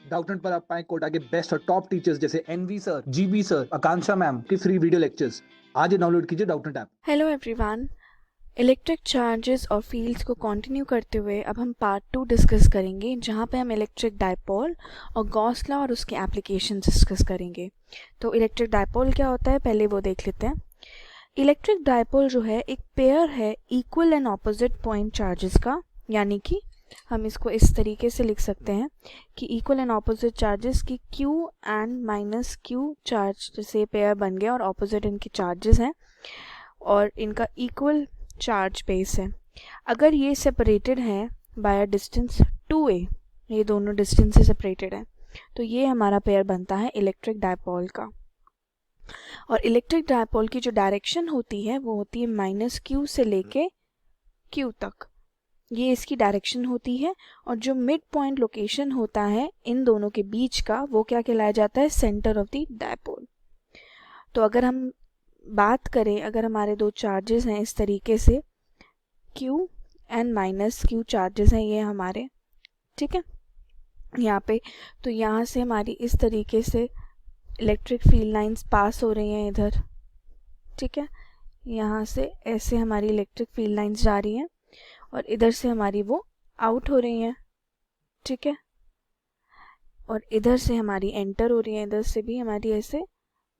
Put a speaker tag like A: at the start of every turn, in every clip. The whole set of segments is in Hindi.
A: डाउटनेट पर आप पाएं कोटा के बेस्ट और टॉप टीचर्स जैसे एनवी सर, जीबी सर, आकांक्षा मैम की फ्री वीडियो लेक्चर्स। आज ही डाउनलोड कीजिए Doubtnut app.
B: Hello everyone. Electric charges और फील्ड्स को कंटिन्यू करते हुए अब हम पार्ट 2 डिस्कस करेंगे, जहां पे हम इलेक्ट्रिक डायपोल और गॉस लॉ और उसके एप्लीकेशन डिस्कस करेंगे। तो इलेक्ट्रिक डायपोल क्या होता है पहले वो देख लेते हैं। इलेक्ट्रिक डायपोल जो है एक पेयर है equal and opposite point charges का, यानी कि हम इसको इस तरीके से लिख सकते हैं कि इक्वल एंड ऑपोजिट चार्जेस की Q and minus Q charge जैसे पेयर बन गया और ऑपोजिट इनके चार्जेस हैं और इनका इक्वल चार्ज बेस है। अगर ये सेपरेटेड है बाय अ डिस्टेंस 2a, ये दोनों डिस्टेंस से सेपरेटेड है, तो ये हमारा पेयर बनता है इलेक्ट्रिक डायपोल का। और इलेक्ट्रिक डायपोल की जो डायरेक्शन होती है वो होती है माइनस Q से लेके Q तक, ये इसकी डायरेक्शन होती है। और जो मिड पॉइंट लोकेशन होता है इन दोनों के बीच का, वो क्या कहलाया जाता है, सेंटर ऑफ द डायपोल। तो अगर हम बात करें, अगर हमारे दो चार्जेस हैं इस तरीके से, Q and minus Q charges हैं ये हमारे, ठीक है, यहाँ पे, तो यहाँ से हमारी इस तरीके से इलेक्ट्रिक फील्ड लाइंस पास हो रही हैं इधर, ठीक है, यहाँ से ऐसे हमारी इलेक्ट्रिक फील्ड लाइंस जा रही हैं और इधर से हमारी वो आउट हो रही हैं, ठीक है, और इधर से हमारी एंटर हो रही है, इधर से भी हमारी ऐसे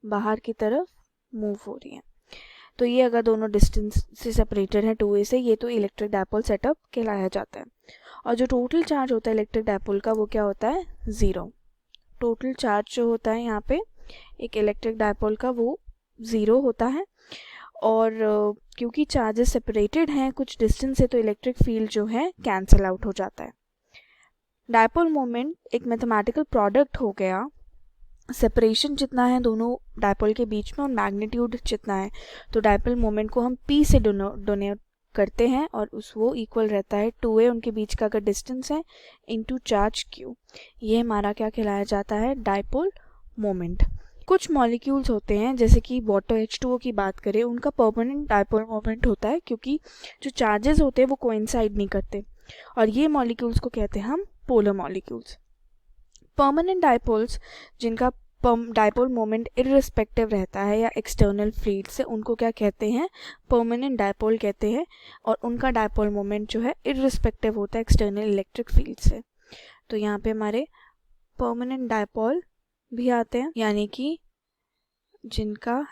B: बाहर की तरफ मूव हो रही है। तो ये अगर दोनों डिस्टेंस से सेपरेटेड है 2a से, ये तो इलेक्ट्रिक डायपोल सेटअप कहलाया जाता है। और जो टोटल चार्ज होता है इलेक्ट्रिक डायपोल का वो क्या होता है, 0। टोटल चार्ज जो होता है यहाँ पे एक इलेक्ट्रिक डायपोल का वो 0 होता है। और क्योंकि चार्जेस सेपरेटेड हैं कुछ डिस्टेंस से, तो इलेक्ट्रिक फील्ड जो है कैंसिल आउट हो जाता है। डायपोल मोमेंट एक मैथमेटिकल प्रोडक्ट हो गया, सेपरेशन जितना है दोनों डायपोल के बीच में और मैग्नीट्यूड जितना है, तो डायपोल मोमेंट को हम P से डोनेट करते हैं और वो इक्वल रहता है 2a उनके बीच का अगर डिस्टेंस है इनटू चार्ज Q। ये हमारा क्या कहलाया जाता है, डायपोल मोमेंट। कुछ मॉलिक्यूल्स होते हैं जैसे कि वाटर H2O की बात करें, उनका परमानेंट डायपोल मोमेंट होता है क्योंकि जो चार्जेस होते हैं वो कोइंसाइड नहीं करते, और ये मॉलिक्यूल्स को कहते हैं हम पोलर मॉलिक्यूल्स। परमानेंट डायपोल्स जिनका डायपोल मोमेंट इररिस्पेक्टिव रहता है या एक्सटर्नल फील्ड से, उनको क्या कहते हैं, परमानेंट डायपोल कहते हैं। और उनका डायपोल मोमेंट जो है इररिस्पेक्टिव होता है एक्सटर्नल इलेक्ट्रिक फील्ड से। तो यहाँ पे हमारे परमानेंट डायपोल भी आते हैं, यानी कि जिनका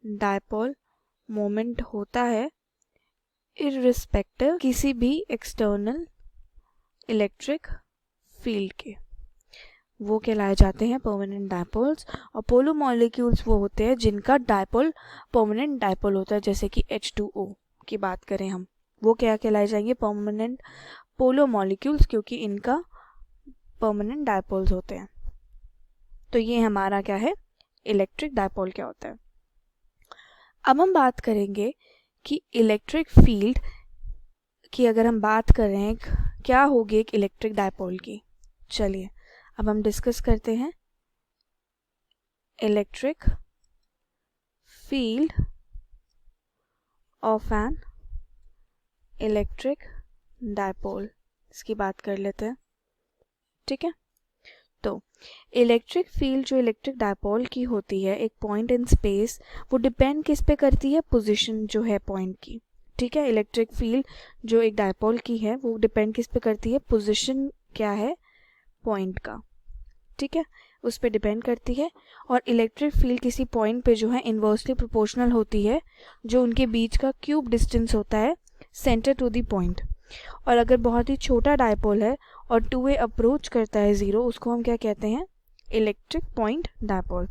B: डायपोल मोमेंट होता है इररिस्पेक्टिव किसी भी एक्सटर्नल इलेक्ट्रिक फील्ड के, वो कहलाए जाते हैं परमानेंट डायपोल्स। और पोलो मॉलिक्यूल्स वो होते हैं जिनका डायपोल परमानेंट डायपोल होता है, जैसे कि H2O की बात करें हम, वो क्या कहलाए जाएंगे, परमानेंट पोलो मॉलिक्यूल्स, क्योंकि इनका परमानेंट डायपोल्स होते हैं। तो ये हमारा क्या है, इलेक्ट्रिक डायपोल क्या होता है। अब हम बात करेंगे कि इलेक्ट्रिक फील्ड की अगर हम बात करें क्या होगी एक इलेक्ट्रिक डायपोल की। चलिए अब हम डिस्कस करते हैं electric field of an electric dipole, इसकी बात कर लेते हैं, ठीक है। तो इलेक्ट्रिक फील्ड जो इलेक्ट्रिक डायपोल की होती है एक पॉइंट इन स्पेस, वो डिपेंड किस पे करती है, पोजीशन जो है पॉइंट की, ठीक है। इलेक्ट्रिक फील्ड जो एक डायपोल की है वो डिपेंड किस पे करती है, पोजीशन क्या है पॉइंट का, ठीक है, उस पर डिपेंड करती है। और इलेक्ट्रिक फील्ड किसी पॉइंट पे जो है इन्वर्सली प्रोपोर्शनल होती है, जो उनके बीच का क्यूब डिस्टेंस होता है सेंटर टू द पॉइंट। और अगर बहुत ही छोटा डायपोल है और 2a अप्रोच करता है 0, उसको हम क्या कहते हैं, इलेक्ट्रिक पॉइंट डायपोल।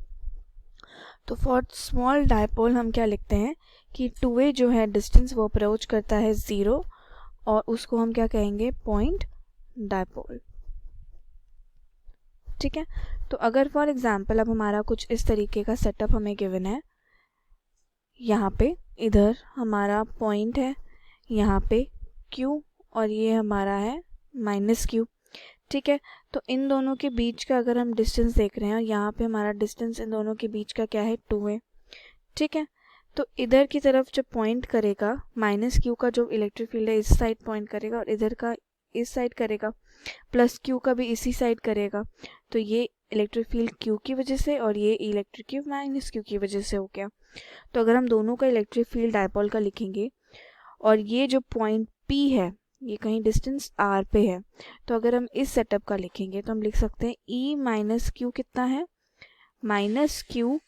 B: तो फॉर स्मॉल डायपोल हम क्या लिखते हैं कि 2a जो है डिस्टेंस वो अप्रोच करता है 0 और उसको हम क्या कहेंगे, पॉइंट डायपोल, ठीक है। तो अगर फॉर एग्जांपल अब हमारा कुछ इस तरीके का सेटअप हमें गिवन है, यहाँ पे इधर हमारा पॉइंट है, यहाँ पे Q और ये हमारा है माइनस Q, ठीक है। तो इन दोनों के बीच का अगर हम डिस्टेंस देख रहे हैं, यहाँ पे हमारा डिस्टेंस इन दोनों के बीच का क्या है, 2a, ठीक है। तो इधर की तरफ जब पॉइंट करेगा माइनस Q का जो इलेक्ट्रिक फील्ड है इस साइड पॉइंट करेगा और इधर का इस साइड करेगा, प्लस क्यू का भी इसी साइड करेगा। तो ये इलेक्ट्रिक फील्ड क्यू की वजह से और ये इलेक्ट्रिक क्यू माइनस क्यू की वजह से हो गया। तो अगर हम दोनों का इलेक्ट्रिक फील्ड डायपोल का लिखेंगे और ये जो पॉइंट पी है ये कहीं डिस्टेंस आर पे है, तो अगर हम इस सेटअप का लिखेंगे तो हम लिख सकते हैं ई माइनस क्यू कितना है, minus Q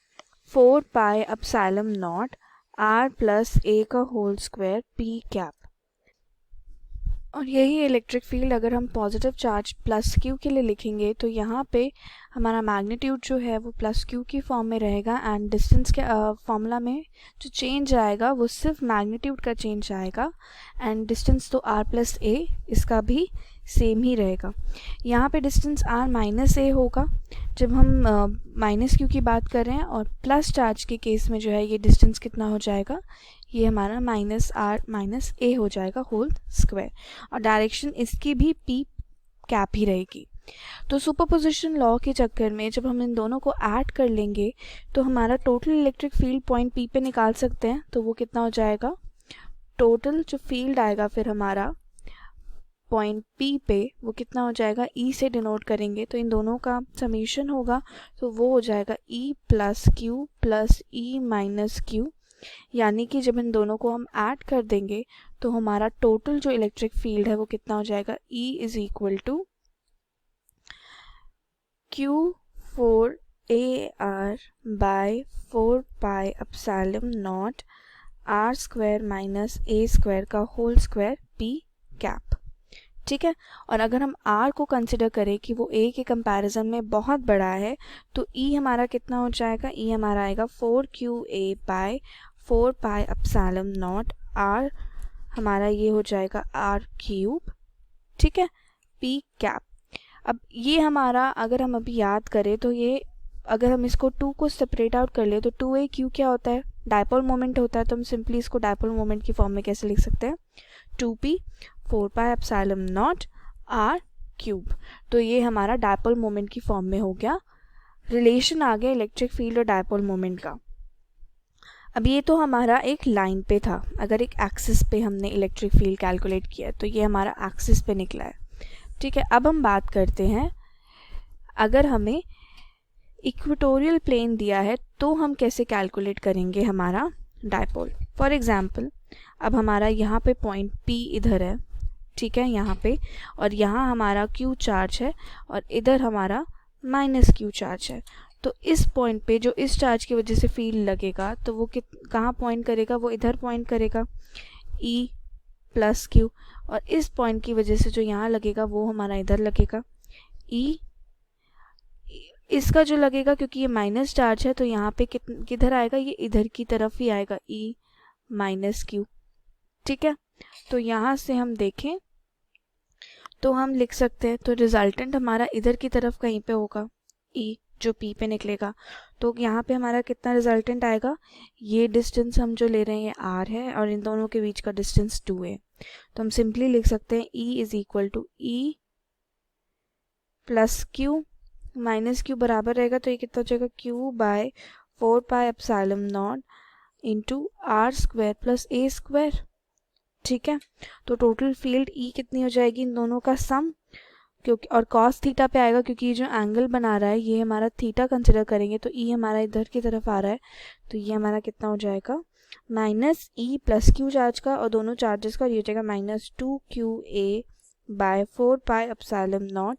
B: 4 pi epsilon not R plus A का होल स्क्वायर पी कैप। और यही इलेक्ट्रिक फील्ड अगर हम पॉजिटिव चार्ज प्लस क्यू के लिए लिखेंगे तो यहाँ पे हमारा मैग्नीट्यूड जो है वो प्लस क्यू की फॉर्म में रहेगा एंड डिस्टेंस के फॉर्मूला में जो चेंज आएगा वो सिर्फ मैग्नीट्यूड का चेंज आएगा एंड डिस्टेंस तो आर प्लस ए इसका भी सेम ही रहेगा। यहाँ पे डिस्टेंस आर माइनस ए होगा जब हम माइनस क्यू की बात कर रहे हैं, और प्लस चार्ज के केस में जो है ये डिस्टेंस कितना हो जाएगा, ये हमारा माइनस आर माइनस ए हो जाएगा होल स्क्वायर, और डायरेक्शन इसकी भी पी कैप ही रहेगी। तो सुपरपोजिशन लॉ के चक्कर में जब हम इन दोनों को ऐड कर लेंगे तो हमारा total electric field point P पे निकाल सकते हैं। तो वो कितना हो जाएगा, टोटल जो फील्ड आएगा फिर हमारा पॉइंट पी पे वो कितना हो जाएगा, ई से डिनोट करेंगे तो इन दोनों का समीशन होगा, तो वो हो जाएगा E plus Q plus E minus Q. यानी कि जब इन दोनों को हम ऐड कर देंगे तो हमारा टोटल जो इलेक्ट्रिक फील्ड है वो कितना हो जाएगा, E is equal to Q 4 A R by 4 pi epsilon not R square minus A square का होल स्क्वायर पी कैप। ठीक है, और अगर हम r को कंसिडर करें कि वो a के कंपैरिजन में बहुत बड़ा है तो E हमारा कितना हो जाएगा, E हमारा आएगा 4qa by 4 pi epsilon not r हमारा ये हो जाएगा r क्यूब। ठीक है, p कैप। अब ये हमारा अगर हम अभी याद करें तो ये अगर हम इसको 2 को सेपरेट आउट कर ले तो 2aq क्या होता है, डायपोल मोमेंट होता है। तो हम सिंपली इसको डायपोल मोमेंट की फॉर्म में कैसे लिख सकते हैं, 2p 4 pi epsilon not r cube. तो ये हमारा डायपोल मोमेंट की फॉर्म में हो गया, रिलेशन आ गया इलेक्ट्रिक फील्ड और डायपोल मोमेंट का। अब ये तो हमारा एक लाइन पे था, अगर एक एक्सिस पे हमने इलेक्ट्रिक फील्ड कैलकुलेट किया तो ये हमारा एक्सिस पे निकला है। ठीक है, अब हम बात करते हैं अगर हमें इक्वेटोरियल प्लेन दिया है तो हम कैसे कैलकुलेट करेंगे हमारा डायपोल। फॉर एग्जांपल अब हमारा यहाँ पे पॉइंट P इधर है, ठीक है, यहाँ पे, और यहाँ हमारा Q चार्ज है और इधर हमारा माइनस Q चार्ज है। तो इस पॉइंट पे जो इस चार्ज की वजह से फील्ड लगेगा तो वो कहाँ पॉइंट करेगा, वो इधर पॉइंट करेगा E प्लस Q, और इस पॉइंट की वजह से जो यहाँ लगेगा वो हमारा इधर लगेगा E। इसका जो लगेगा क्योंकि ये माइनस चार्ज है तो यहाँ पे किधर आएगा, ये इधर की तरफ ही आएगा E माइनस Q। ठीक है, तो यहाँ से हम देखें तो हम लिख सकते हैं, तो रिजल्टेंट हमारा इधर की तरफ कहीं पे होगा E जो P पे निकलेगा। तो यहाँ पे हमारा कितना रिजल्टेंट आएगा, ये डिस्टेंस हम जो ले रहे हैं ये R है और इन दोनों के बीच का डिस्टेंस 2 है। तो हम सिंपली लिख सकते हैं E is equal to E plus Q minus Q बराबर रहेगा, तो ये कितना हो जाएगा, Q by 4 pi epsilon not into R square plus A square. ठीक है, तो टोटल फील्ड E कितनी हो जाएगी, इन दोनों का सम, क्योंकि और कॉस थीटा पे आएगा क्योंकि ये जो एंगल बना रहा है ये हमारा थीटा कंसिडर करेंगे, तो E हमारा इधर की तरफ आ रहा है, तो ये हमारा कितना हो जाएगा, minus E plus Q charge का और दोनों चार्जेस का, ये हो जाएगा minus 2qa by 4 pi epsilon not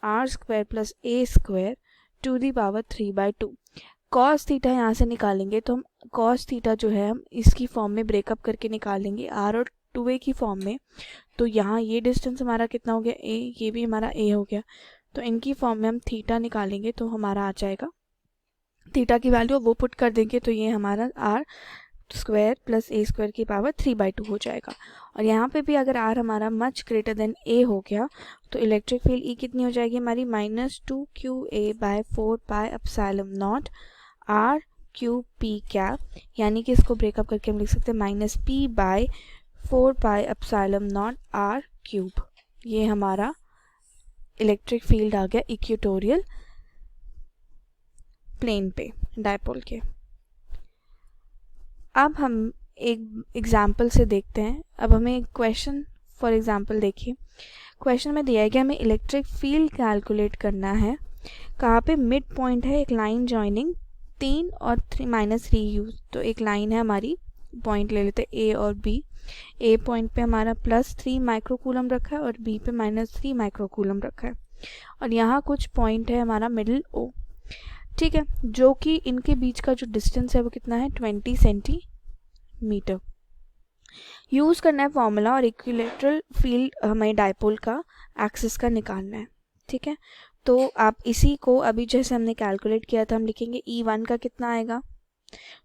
B: R square plus A square to the power 3/2। Cos theta यहाँ से निकालेंगे तो हम कॉस थीटा जो है हम इसकी फॉर्म में ब्रेकअप करके निकालेंगे r और 2a की फॉर्म में। तो यहाँ ये डिस्टेंस हमारा कितना हो गया, a, ये भी हमारा a हो गया, तो इनकी फॉर्म में हम थीटा निकालेंगे तो हमारा आ जाएगा, थीटा की वैल्यू वो पुट कर देंगे तो ये हमारा r square plus A square की पावर 3/2 हो जाएगा। और यहाँ पे भी अगर r हमारा मच ग्रेटर देन a हो गया तो इलेक्ट्रिक फील्ड E कितनी हो जाएगी हमारी, minus 2qa by 4 pi epsilon not r cube p cap. यानी कि इसको ब्रेकअप करके हम लिख सकते हैं minus p by 4 pi epsilon not r cube. ये हमारा इलेक्ट्रिक फील्ड आ गया इक्वेटोरियल प्लेन पे डायपोल के। अब हम एक एग्जाम्पल से देखते हैं। अब हमें क्वेश्चन फॉर एग्जांपल देखिए, क्वेश्चन में दिया है कि हमें इलेक्ट्रिक फील्ड कैलकुलेट करना है। कहाँ पे मिड पॉइंट है, एक लाइन जॉइनिंग 3 और 3 -3 u। तो एक लाइन है हमारी, पॉइंट ले लेते हैं A और B। A पॉइंट पे हमारा +3 माइक्रोकूलम रखा है और B पे -3 माइक्रोकूलम रखा है, और यहाँ कुछ पॉइंट है हमारा मिडिल O, ठीक है, जो कि इनके बीच का जो डिस्टेंस है वो कितना है, 20 सेंटीमीटर। यूज़ करना है फॉर्मूला, और इक्विलेटरल फील्ड हमें डायपोल का एक्सिस का निकालना है, ठीक है। तो आप इसी को अभी जैसे हमने कैलकुलेट किया था, हम लिखेंगे E1 का कितना आएगा,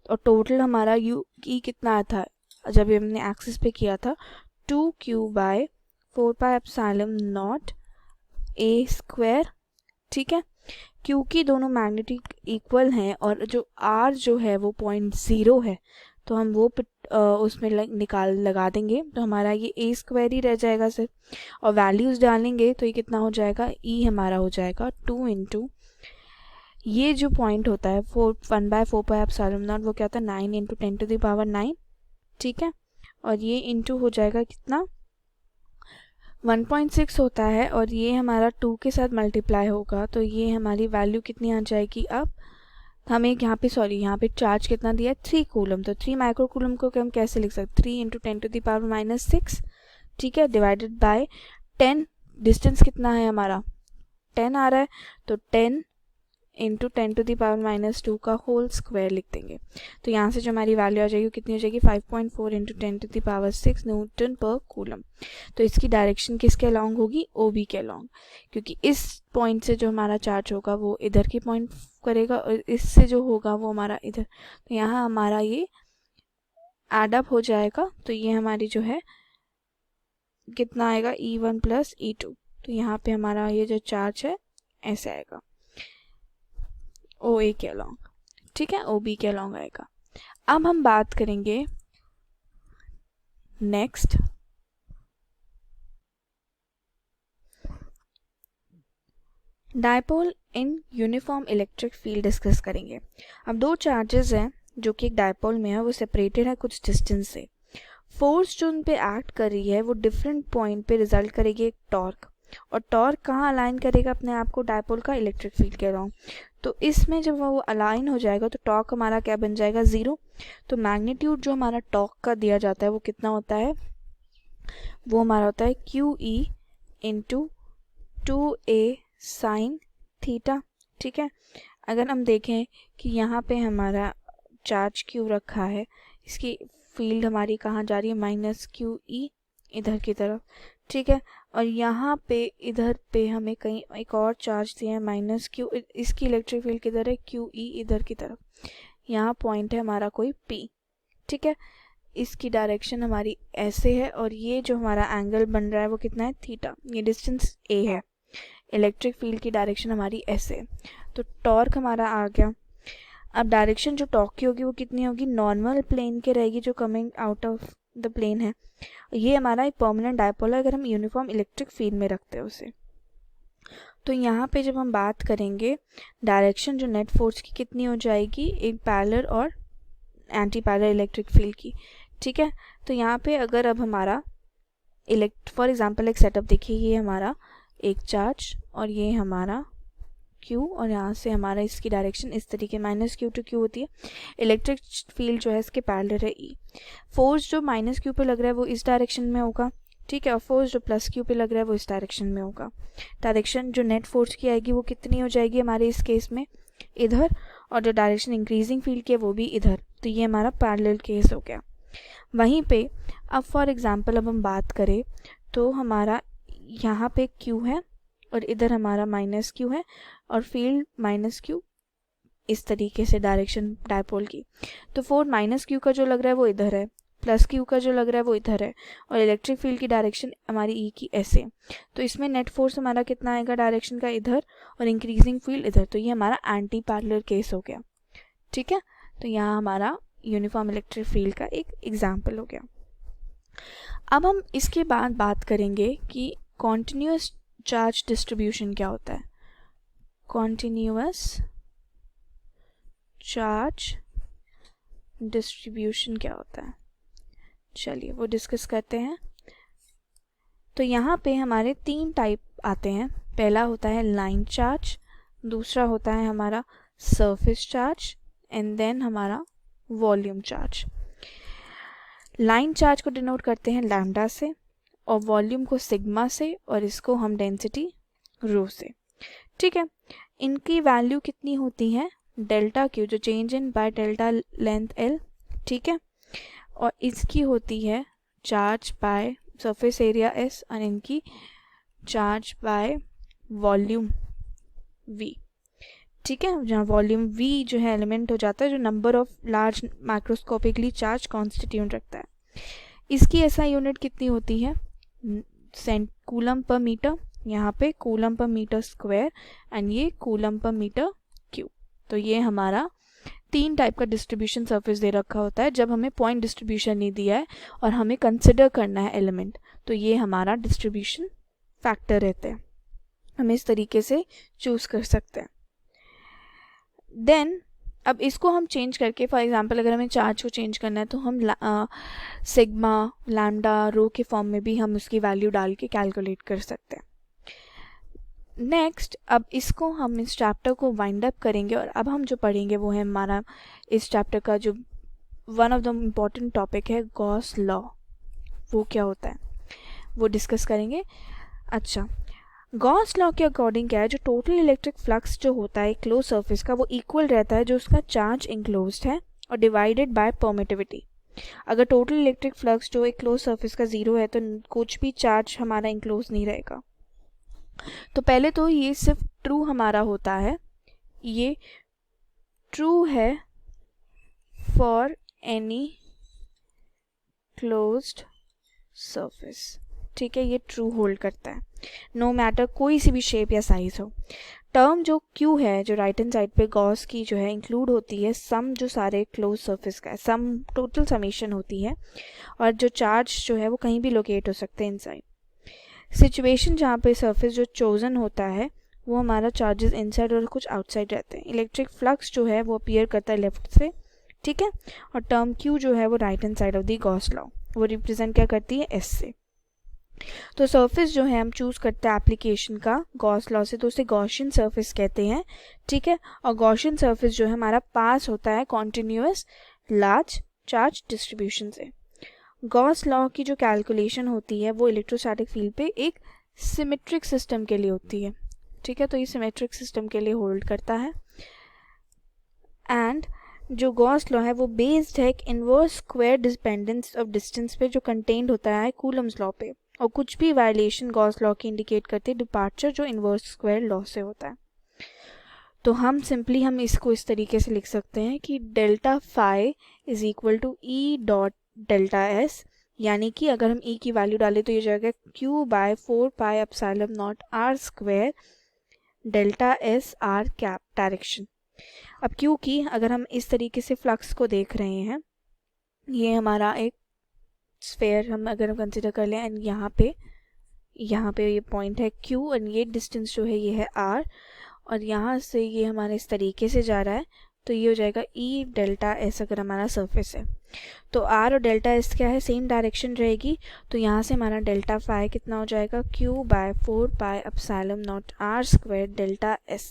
B: और टोटल हमारा E कितना था जब हमने एक्सिस पे किया था, 2q/4πε0 A², ठीक है। क्योंकि दोनों मैग्नेटिक इक्वल हैं और जो R जो है वो 0.0 है, तो हम वो उसमें लगा देंगे, तो हमारा ये A² ही रह जाएगा सिर्फ, और वैल्यूज़ डालेंगे तो ये कितना हो जाएगा, E हमारा हो जाएगा 2 इंटू ये जो पॉइंट होता है 1/4πε0, वो क्या होता है 9 इंटू 10⁹9, ठीक है, और ये इंटू हो जाएगा कितना 1.6 होता है, और ये हमारा 2 के साथ मल्टीप्लाई होगा, तो ये हमारी वैल्यू कितनी आ जाएगी। अब हमें यहाँ पे चार्ज कितना दिया है, 3 कूलम, तो 3 माइक्रोकूलम को हम कैसे लिख सकते, 3 इंटू 10⁻⁻6, ठीक है, डिवाइडेड बाय 10। डिस्टेंस कितना है हमारा, 10 आ रहा है, तो 10 इंटू 10⁻⁻2 का होल स्क्वायर लिख देंगे। तो यहाँ से जो हमारी वैल्यू आ जाएगी कितनी हो जाएगी, 5.4 इंटू 10⁻6 न्यूटन पर कूलम। तो इसकी डायरेक्शन किसके अलॉन्ग होगी, OB के अलॉन्ग, क्योंकि इस पॉइंट से जो हमारा चार्ज होगा वो इधर की पॉइंट करेगा, और इससे जो होगा वो हमारा इधर, तो यहाँ हमारा ये एडअप हो जाएगा। तो ये हमारी जो है कितना आएगा, E1 + E2। तो यहाँ पे हमारा ये जो चार्ज है ऐसे आएगा, OA के अलॉन्ग, ठीक है, OB के अलॉन्ग आएगा। अब हम बात करेंगे next dipole in uniform electric field discuss करेंगे। अब दो चार्जेस हैं जो कि एक डायपोल में है, वो सेपरेटेड है कुछ डिस्टेंस से। फोर्स जो उन पे एक्ट कर रही है वो डिफरेंट पॉइंट पे रिजल्ट करेगी एक टॉर्क, और टॉर्क कहाँ अलाइन करेगा अपने आप को, डायपोल का इलेक्ट्रिक फील्ड के अराउंड। तो इसमें जब वो अलाइन हो जाएगा तो टॉर्क हमारा क्या बन जाएगा, 0। तो मैग्नीट्यूड जो हमारा टॉर्क का दिया जाता है वो कितना होता है, वो हमारा होता है QE into 2A sine theta, ठीक है। अगर हम देखें कि यहाँ पे हमारा चार्ज Q रखा है, इसकी फील्ड हमारी कहाँ जा रही है, -QE इधर की तरफ, ठीक है, और यहाँ पे इधर पे हमें कहीं एक और चार्ज दिया है -Q, इसकी इलेक्ट्रिक फील्ड किधर है, QE इधर की तरफ, यहाँ पॉइंट है हमारा कोई P, ठीक है, इसकी डायरेक्शन हमारी ऐसे है, और ये जो हमारा एंगल बन रहा है वो कितना है, थीटा, ये डिस्टेंस A है, इलेक्ट्रिक फील्ड की डायरेक्शन हमारी ऐसे है, तो टॉर्क हमारा आ गया। अब डायरेक्शन जो टॉर्क की होगी वो कितनी होगी, नॉर्मल प्लेन के रहेगी जो coming out of the plane है। ये हमारा एक परमानेंट डायपोल है अगर हम यूनिफॉर्म इलेक्ट्रिक फील्ड में रखते हैं उसे। तो यहाँ पे जब हम बात करेंगे डायरेक्शन जो नेट फोर्स की कितनी हो जाएगी, एक पैरेलल और एंटी पैरेलल इलेक्ट्रिक फील्ड की, ठीक है। तो यहाँ पे अगर अब हमारा फॉर एग्जांपल एक सेटअप देखिए, ये हमारा एक चार्ज और ये हमारा Q, और यहाँ से हमारा इसकी डायरेक्शन इस तरीके -Q to Q होती है। इलेक्ट्रिक फील्ड जो है इसके पैरेलल है E। फोर्स जो -Q पे लग रहा है वो इस डायरेक्शन में होगा, ठीक है, और फोर्स जो +Q पे लग रहा है वो इस डायरेक्शन में होगा। डायरेक्शन जो नेट फोर्स की आएगी वो कितनी हो जाएगी हमारे इस केस में, इधर, और जो डायरेक्शन इंक्रीजिंग फील्ड की है वो भी इधर। तो ये हमारा पैरेलल केस हो गया। वहीं पे अब फॉर एग्जांपल अब हम बात करें तो हमारा यहाँ पे Q है और इधर हमारा -Q है, और फील्ड -Q इस तरीके से डायरेक्शन डायपोल की। तो -Q का जो लग रहा है वो इधर है, +Q का जो लग रहा है वो इधर है, और इलेक्ट्रिक फील्ड की डायरेक्शन हमारी E की ऐसे। तो इसमें नेट फोर्स हमारा कितना आएगा डायरेक्शन का, इधर, और इंक्रीजिंग फील्ड इधर। तो ये हमारा एंटी पैरेलल केस हो गया, ठीक है। तो यहाँ हमारा यूनिफॉर्म इलेक्ट्रिक फील्ड का एक एग्जाम्पल हो गया। अब हम इसके बाद बात करेंगे कि कॉन्टिन्यूस चार्ज डिस्ट्रीब्यूशन क्या होता है। कॉन्टिन्यूअस चार्ज डिस्ट्रीब्यूशन क्या होता है, चलिए वो डिस्कस करते हैं। तो यहाँ पे हमारे 3 टाइप आते हैं। पहला होता है लाइन चार्ज, दूसरा होता है हमारा सरफेस चार्ज एंड देन हमारा वॉल्यूम चार्ज। लाइन चार्ज को डिनोट करते हैं लैम्डा से और वॉल्यूम को सिग्मा से और इसको हम डेंसिटी रो से। ठीक है, इनकी वैल्यू कितनी होती है, डेल्टा क्यू जो change in by delta length L. ठीक है, और इसकी होती है charge by surface area S और इनकी चार्ज बाय वॉल्यूम वी। ठीक है, जहाँ वॉल्यूम वी जो है एलिमेंट हो जाता है जो number of large microscopically charge constitute रखता है। इसकी एसआई यूनिट कितनी होती है, कूलम पर मीटर, यहाँ पे coulomb per metre square and ये कूलम पर मीटर क्यूब। तो ये हमारा 3 टाइप का डिस्ट्रीब्यूशन सरफेस दे रखा होता है जब हमें पॉइंट डिस्ट्रीब्यूशन नहीं दिया है और हमें कंसिडर करना है एलिमेंट, तो ये हमारा डिस्ट्रीब्यूशन फैक्टर रहते हैं। हम इस तरीके से चूज कर सकते हैं। देन अब इसको हम चेंज करके, फॉर एग्जांपल अगर हमें चार्ज को चेंज करना है तो हम सिग्मा लैम्डा रो के फॉर्म में भी हम उसकी वैल्यू डाल के कैलकुलेट कर सकते हैं। नेक्स्ट, अब इसको हम इस चैप्टर को वाइंड अप करेंगे और अब हम जो पढ़ेंगे वो है हमारा इस चैप्टर का जो one of the important topic है गॉस लॉ। वो क्या होता है वो डिस्कस करेंगे। अच्छा, गॉस लॉ के अकॉर्डिंग क्या है, जो टोटल इलेक्ट्रिक फ्लक्स जो होता है क्लोज सरफेस का वो इक्वल रहता है जो उसका चार्ज इंक्लोज्ड है और डिवाइडेड बाय परमिटिविटी। अगर टोटल इलेक्ट्रिक फ्लक्स जो एक क्लोज सरफेस का 0 है तो कुछ भी चार्ज हमारा इंक्लोज नहीं रहेगा। तो पहले तो ये सिर्फ ट्रू हमारा होता है, ये ट्रू है फॉर एनी क्लोज्ड सरफेस। ठीक है, ये ट्रू होल्ड करता है नो मैटर कोई सी भी शेप या साइज हो। टर्म जो Q है जो राइट हैंड साइड पे गॉस की जो है इंक्लूड होती है सम जो सारे क्लोज सरफेस का है, सम टोटल समेशन होती है और जो चार्ज जो है वो कहीं भी लोकेट हो सकते हैं इनसाइड। सिचुएशन जहाँ पे सरफेस जो चोजन होता है वो हमारा चार्जेस इनसाइड और कुछ आउटसाइड रहते हैं। इलेक्ट्रिक फ्लक्स जो है वो अपीयर करता है लेफ्ट से। ठीक है, और टर्म Q जो है वो right hand side of the Gauss law वो रिप्रेजेंट क्या करती है, S से। तो सरफेस जो है हम चूज करते हैं एप्लीकेशन का गॉस लॉ से, तो उसे गॉसियन सरफेस कहते हैं। ठीक है, और गॉसियन सरफेस जो है हमारा पास होता है कॉन्टिन्यूअस लार्ज चार्ज डिस्ट्रीब्यूशन से। गॉस लॉ की जो कैलकुलेशन होती है वो इलेक्ट्रोस्टैटिक फील्ड पे एक सिमेट्रिक सिस्टम के लिए होती है। ठीक है, तो ये सिमेट्रिक सिस्टम के लिए होल्ड करता है। एंड जो गॉस लॉ है वो बेस्ड है एक inverse square dependence of distance पे जो कंटेन्ड होता है कूलम्स लॉ पे, और कुछ भी वायलेशन गॉस लॉ की इंडिकेट करती है डिपार्चर जो इनवर्स स्क्वायर लॉ से होता है। तो हम सिंपली हम इसको इस तरीके से लिख सकते हैं कि delta phi is equal to E dot delta S, यानी कि अगर हम ई की वैल्यू डालें तो ये जाएगा Q by 4 pi epsilon not R square delta S R cap direction. अब क्यू की अगर हम इस तरीके से फ्लक्स को देख रहे हैं, ये हमारा एक स्फेयर हम अगर हम कंसिडर कर लें एंड यहाँ पे ये पॉइंट है Q एंड ये डिस्टेंस जो है ये है R और यहाँ से ये हमारे इस तरीके से जा रहा है, तो ये हो जाएगा E डेल्टा S अगर हमारा सरफेस है। तो R और डेल्टा S क्या है, सेम डायरेक्शन रहेगी, तो यहाँ से हमारा डेल्टा फाई कितना हो जाएगा Q by 4 pi epsilon not R square delta S।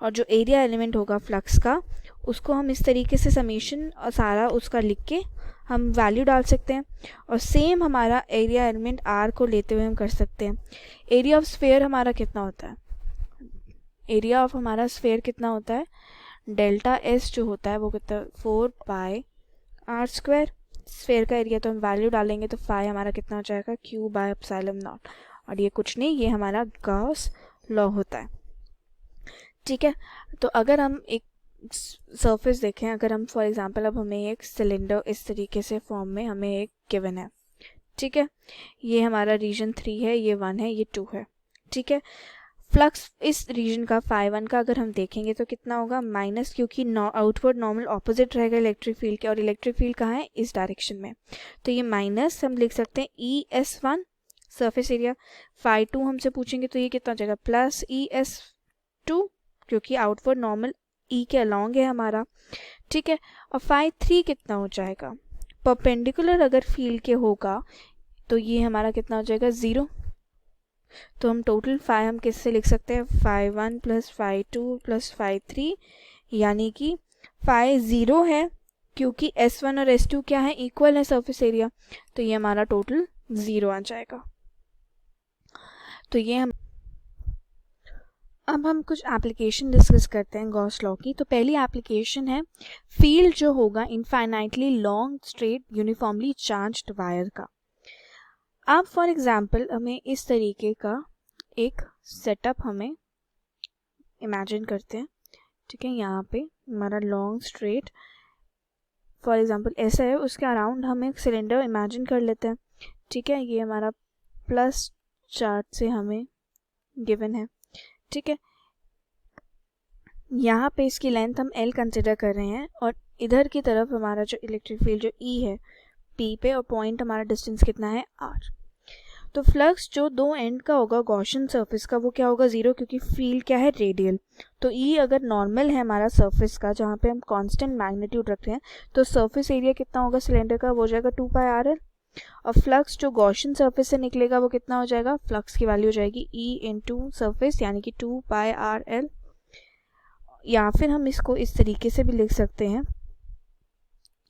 B: और जो एरिया एलिमेंट होगा फ्लक्स का उसको हम इस तरीके से समेशन और सारा उसका लिख के हम वैल्यू डाल सकते हैं, और सेम हमारा एरिया एलिमेंट R को लेते हुए हम कर सकते हैं। एरिया ऑफ स्फेयर हमारा कितना होता है, एरिया ऑफ हमारा स्फेयर कितना होता है, डेल्टा S जो होता है वो कितना 4 पाई R स्क्वायर। स्फेयर का एरिया तो हम वैल्यू डालेंगे तो फाई हमारा कितना हो जाएगा Q बाय एप्सिलॉन नॉट, और ये कुछ नहीं, ये हमारा गॉस लॉ होता है। ठीक है, तो अगर हम एक सरफेस देखें, अगर हम फॉर एग्जांपल अब हमें एक सिलेंडर इस तरीके से फॉर्म में हमें एक गिवन है। ठीक है, ये हमारा रीजन 3 है, ये 1 है, ये 2 है। ठीक है, फ्लक्स इस रीजन का फाई 1 का अगर हम देखेंगे तो कितना होगा माइनस, क्योंकि आउटवर्ड नॉर्मल ऑपोजिट रहेगा इलेक्ट्रिक फील्ड के, और इलेक्ट्रिक फील्ड कहाँ है, इस डायरेक्शन में, तो ये माइनस हम लिख सकते हैं ES1 सरफेस एरिया। फाई 2 हमसे पूछेंगे तो ये कितना हो जाएगा प्लस ES2, क्योंकि आउटवर्ड नॉर्मल E के अलॉन्ग है हमारा। ठीक है, और फाई 3 कितना हो जाएगा, परपेंडिकुलर अगर फील्ड के होगा तो ये हमारा कितना हो जाएगा 0, तो हम टोटल फाई हम किससे लिख सकते हैं, phi 1 plus phi 2 plus phi 3, यानी कि फाई 0 है क्योंकि S1 और S2 क्या है, इक्वल है सरफेस एरिया, तो ये हमारा टोटल 0 आ जाएगा। तो ये अब हम कुछ एप्लीकेशन डिस्कस करते हैं गॉस लॉ की। तो पहली एप्लीकेशन है फील्ड जो होगा infinitely long straight uniformly charged wire का। अब फॉर एग्जांपल हमें इस तरीके का एक सेटअप हमें इमेजिन करते हैं, ठीक है। यहाँ पे हमारा लॉन्ग स्ट्रेट फॉर एग्जांपल ऐसा है, उसके अराउंड हम एक सिलेंडर इमेजिन कर लेते हैं, ठीक है। ये हमारा प्लस चार्ज से हमें गिवन है, ठीक है। यहाँ पे इसकी लेंथ हम L कंसिडर कर रहे हैं और इधर की तरफ हमारा जो इलेक्ट्रिक फील्ड जो E है P पे, और पॉइंट हमारा डिस्टेंस कितना है R। तो फ्लक्स जो दो एंड का होगा गॉसियन सरफेस का, वो क्या होगा, 0, क्योंकि फील्ड क्या है, रेडियल। तो E अगर नॉर्मल है हमारा सरफेस का, जहाँ पे हम कांस्टेंट मैग्नीट्यूड रख रहे हैं, तो सरफेस एरिया कितना होगा सिलेंडर का, वो हो जाएगा 2 पाई RL। और फ्लक्स जो गॉसियन सरफेस से निकलेगा वो कितना हो जाएगा, फ्लक्स की वैल्यू हो जाएगी E इंटू सरफेस, यानी कि 2 पाई RL। या फिर हम इसको इस तरीके से भी लिख सकते हैं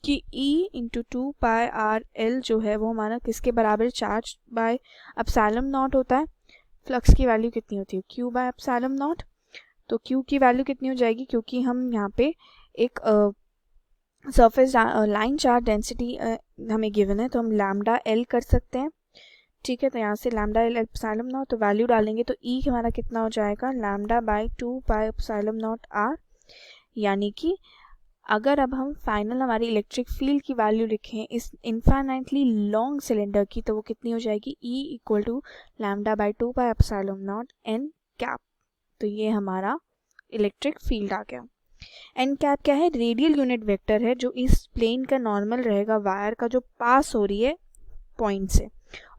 B: कि E इंटू 2 पाई RL जो है वो हमारा किसके बराबर, चार्ज बाय एप्सिलॉन नॉट होता है। फ्लक्स की वैल्यू कितनी होती है, Q बाय एप्सिलॉन नॉट। तो Q की वैल्यू कितनी हो जाएगी, क्योंकि हम यहाँ पे एक सरफेस लाइन चार्ज डेंसिटी हमें गिवन है, तो हम लैम्डा L कर सकते हैं, ठीक है। तो यहाँ से लैम्डा L एप्सिलॉन नॉट, तो वैल्यू डालेंगे तो E हमारा कितना हो जाएगा, lambda by 2 pi epsilon not R। यानी कि अगर अब हम फाइनल हमारी इलेक्ट्रिक फील्ड की वैल्यू लिखें इस इनफाइनाइटली लॉन्ग सिलेंडर की, तो वो कितनी हो जाएगी, E equal to lambda by 2 pi epsilon naught N cap. तो ये हमारा इलेक्ट्रिक फील्ड आ गया। N कैप क्या है, रेडियल यूनिट वेक्टर है, जो इस प्लेन का नॉर्मल रहेगा वायर का जो पास हो रही है पॉइंट से,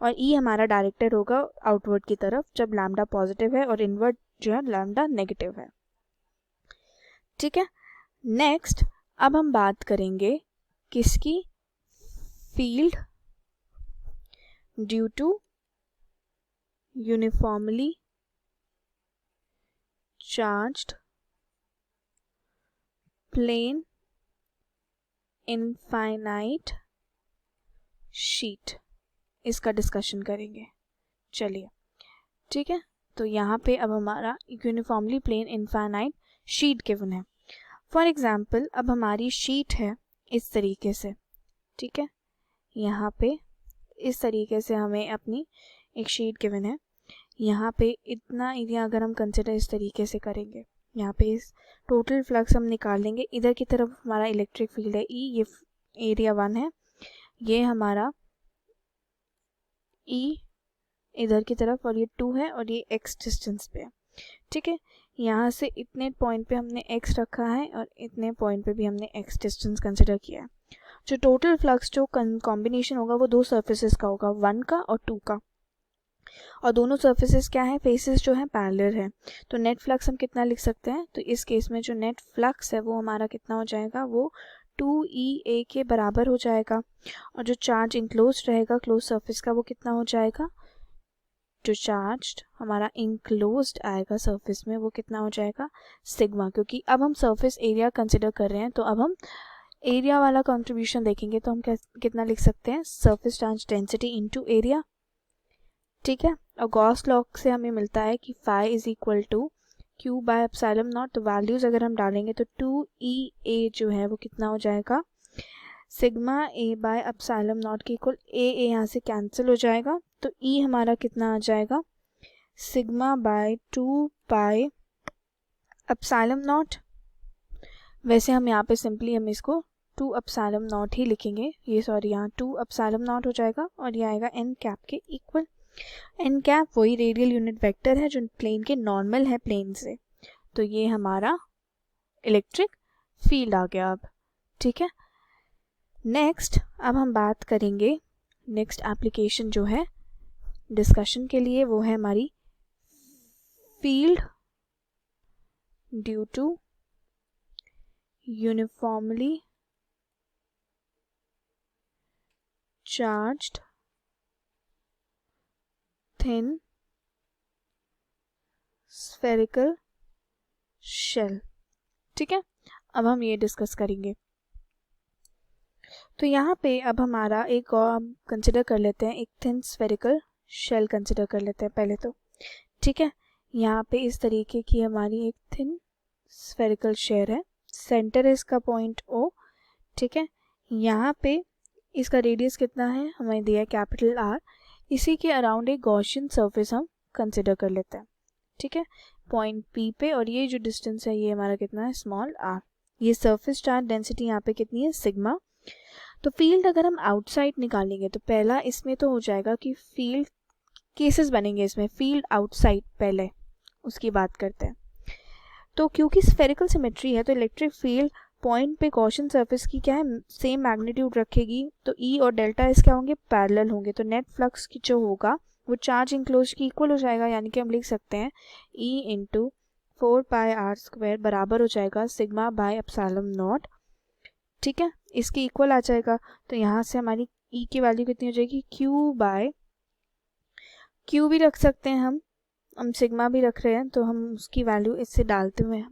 B: और E हमारा डायरेक्टेड होगा आउटवर्ड की तरफ जब लैम्डा पॉजिटिव है और इनवर्ड जो है लैम्डा नेगेटिव है, ठीक है। नेक्स्ट अब हम बात करेंगे किसकी, field due to uniformly charged plane infinite sheet, इसका डिस्कशन करेंगे। चलिए, ठीक है। तो यहाँ पे अब हमारा uniformly plane infinite sheet given है। फॉर एग्जाम्पल अब हमारी शीट है इस तरीके से, ठीक है। यहाँ पे इस तरीके से हमें अपनी एक शीट गिवन है। यहाँ पे इतना एरिया अगर हम कंसिडर इस तरीके से करेंगे, यहाँ पे इस टोटल फ्लक्स हम निकाल लेंगे। इधर की तरफ हमारा इलेक्ट्रिक फील्ड है E, ये एरिया 1 है, ये हमारा E इधर की तरफ, और ये 2 है, और ये x डिस्टेंस पे है, ठीक है। यहाँ से इतने पॉइंट पे हमने x रखा है और इतने पॉइंट पे भी हमने x डिस्टेंस कंसिडर किया है। जो टोटल फ्लक्स जो कॉम्बिनेशन होगा वो दो सर्फेसिस का होगा, 1 का और 2 का, और दोनों सर्फेसिस क्या है, फेसेस जो है पैरेलल है। तो नेट फ्लक्स हम कितना लिख सकते हैं, तो इस केस में जो नेट फ्लक्स है वो हमारा कितना हो जाएगा, वो 2EA के बराबर हो जाएगा। और जो चार्ज इंक्लोज रहेगा क्लोज सर्फेस का, वो कितना हो जाएगा, जो चार्ज हमारा इंक्लोज्ड आएगा सरफेस में, वो कितना हो जाएगा, सिग्मा। क्योंकि अब हम सरफेस एरिया कंसिडर कर रहे हैं, तो अब हम एरिया वाला कंट्रीब्यूशन देखेंगे, तो हम कितना लिख सकते हैं, surface charge density into area, ठीक है। और गॉस लॉ से हमें मिलता है कि phi is equal to Q by epsilon naught. तो वैल्यूज अगर हम डालेंगे तो 2EA जो है वो कितना हो जाएगा, sigma A bye epsilon not के इक्वल A यहाँ से कैंसिल हो जाएगा, तो E हमारा कितना आ जाएगा, sigma bye 2 pi epsilon not. वैसे हम यहाँ पे सिंपली हम इसको 2 एप्सिलॉन नॉट ही लिखेंगे, ये सॉरी यहाँ 2 एप्सिलॉन नॉट हो जाएगा, और ये आएगा N कैप के इक्वल। N कैप वही रेडियल यूनिट वेक्टर है जो प्लेन के नॉर्मल है प्लेन से। तो ये हमारा इलेक्ट्रिक फील्ड आ गया अब, ठीक है। नेक्स्ट अब हम बात करेंगे, नेक्स्ट एप्लीकेशन जो है डिस्कशन के लिए वो है हमारी field due to uniformly charged thin spherical shell. ठीक है, अब हम ये डिस्कस करेंगे। तो यहाँ पे अब हमारा एक और हम कंसिडर कर लेते हैं, एक थिन स्फेरिकल शेल कंसिडर कर लेते हैं पहले तो। ठीक है, यहाँ पे इस तरीके की हमारी एक थिन स्फेरिकल शेल है, सेंटर है इसका पॉइंट O। ठीक है, यहाँ पे इसका रेडियस कितना है, हमें दिया है कैपिटल R। इसी के अराउंड एक गॉसियन सरफेस हम कंसिडर कर लेते हैं। ठीक है, पॉइंट P पे, और ये जो डिस्टेंस है ये हमारा कितना है, स्मॉल r। ये सरफेस चार्ज डेंसिटी यहाँ पे कितनी है, सिग्मा। तो फील्ड अगर हम आउटसाइड निकालेंगे तो पहला इसमें तो हो जाएगा कि फील्ड केसेस बनेंगे इसमें, फील्ड आउटसाइड पहले उसकी बात करते हैं। तो क्योंकि स्फेरिकल सिमेट्री है तो इलेक्ट्रिक फील्ड पॉइंट पे गॉसियन सरफेस की क्या है, सेम मैग्नीट्यूड रखेगी। तो E और डेल्टा इस क्या होंगे, पैरेलल होंगे। तो नेट फ्लक्स की जो होगा वो चार्ज इंक्लोज की इक्वल हो जाएगा, यानी कि हम लिख सकते हैं E इंटू 4πr² बराबर हो जाएगा सिग्मा बाय एप्सिलॉन नॉट। ठीक है, इसकी इक्वल आ जाएगा। तो यहाँ से हमारी E की वैल्यू कितनी हो जाएगी, Q भी रख सकते हैं हम सिग्मा भी रख रहे हैं, तो हम उसकी वैल्यू इससे डालते हुए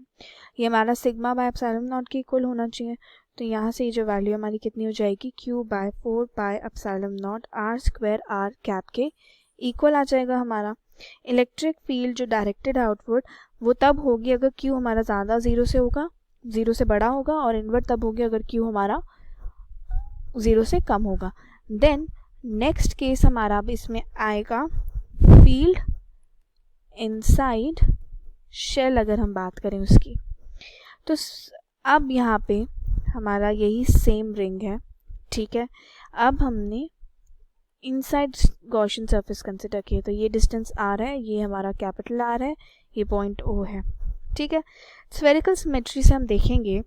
B: ये हमारा सिग्मा बाय एप्सिलॉन नॉट की इक्वल होना चाहिए। तो यहाँ से ये जो वैल्यू हमारी कितनी हो जाएगी, Q/4πε0 r² r कैप के इक्वल आ जाएगा हमारा। इलेक्ट्रिक फील्ड जो डायरेक्टेड आउटवर्ड वो तब होगी अगर Q हमारा ज़्यादा 0 से बड़ा होगा, और इनवर्ट तब होगी अगर Q हमारा 0 से कम होगा। देन नेक्स्ट केस हमारा अब इसमें आएगा फील्ड इनसाइड शेल, अगर हम बात करें उसकी। तो अब यहाँ पे हमारा यही सेम रिंग है। ठीक है, अब हमने इनसाइड गॉसियन सरफेस कंसिडर किया, तो ये डिस्टेंस R है, ये हमारा कैपिटल R है, ये पॉइंट O है। ठीक है, स्फेरिकल सिमेट्री से हम देखेंगे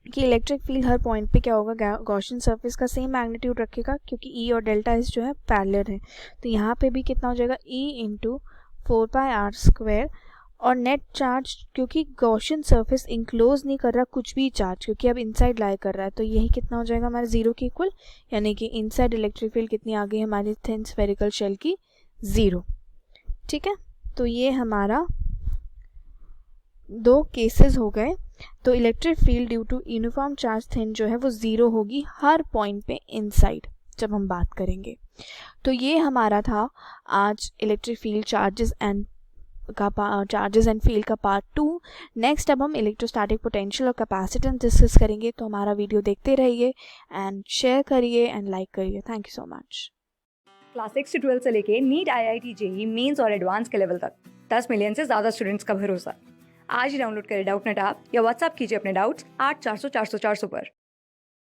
B: कि इलेक्ट्रिक फील्ड हर पॉइंट पे क्या होगा, गॉसियन सरफेस का सेम मैग्नीट्यूड रखेगा, क्योंकि E और डेल्टा इस जो है पैरेलल है। तो यहाँ पे भी कितना हो जाएगा, E इंटू 4πr², और नेट चार्ज क्योंकि गॉसियन सरफेस इंक्लोज नहीं कर रहा कुछ भी चार्ज, क्योंकि अब इनसाइड लाई कर रहा है, तो यही कितना हो जाएगा हमारे 0 के इक्वल, यानी कि इनसाइड इलेक्ट्रिक फील्ड कितनी आ गई हमारी थिन स्फेरिकल शेल की, 0। ठीक है, तो ये हमारा 2 केसेस हो गए। तो electric field due to uniform charge thin जो है वो 0 होगी हर पॉइंट पे इनसाइड जब हम बात करेंगे। तो ये हमारा था आज electric field charges and field का पार्ट 2। नेक्स्ट अब हम इलेक्ट्रोस्टैटिक पोटेंशियल और कैपेसिटेंस डिस्कस करेंगे। तो हमारा वीडियो देखते रहिए एंड शेयर करिए एंड लाइक करिए। Thank you so much.
C: Class 6 से 12 से लेके नीट, IIT, JEE मेंस और एडवांस के लेवल तक 10 मिलियन से ज़्यादा स्टूडेंट्स का भरोसा। आज ही डाउनलोड करें डाउटनेट ऐप या व्हाट्सएप कीजिए अपने डाउट्स 8400 400 400 पर।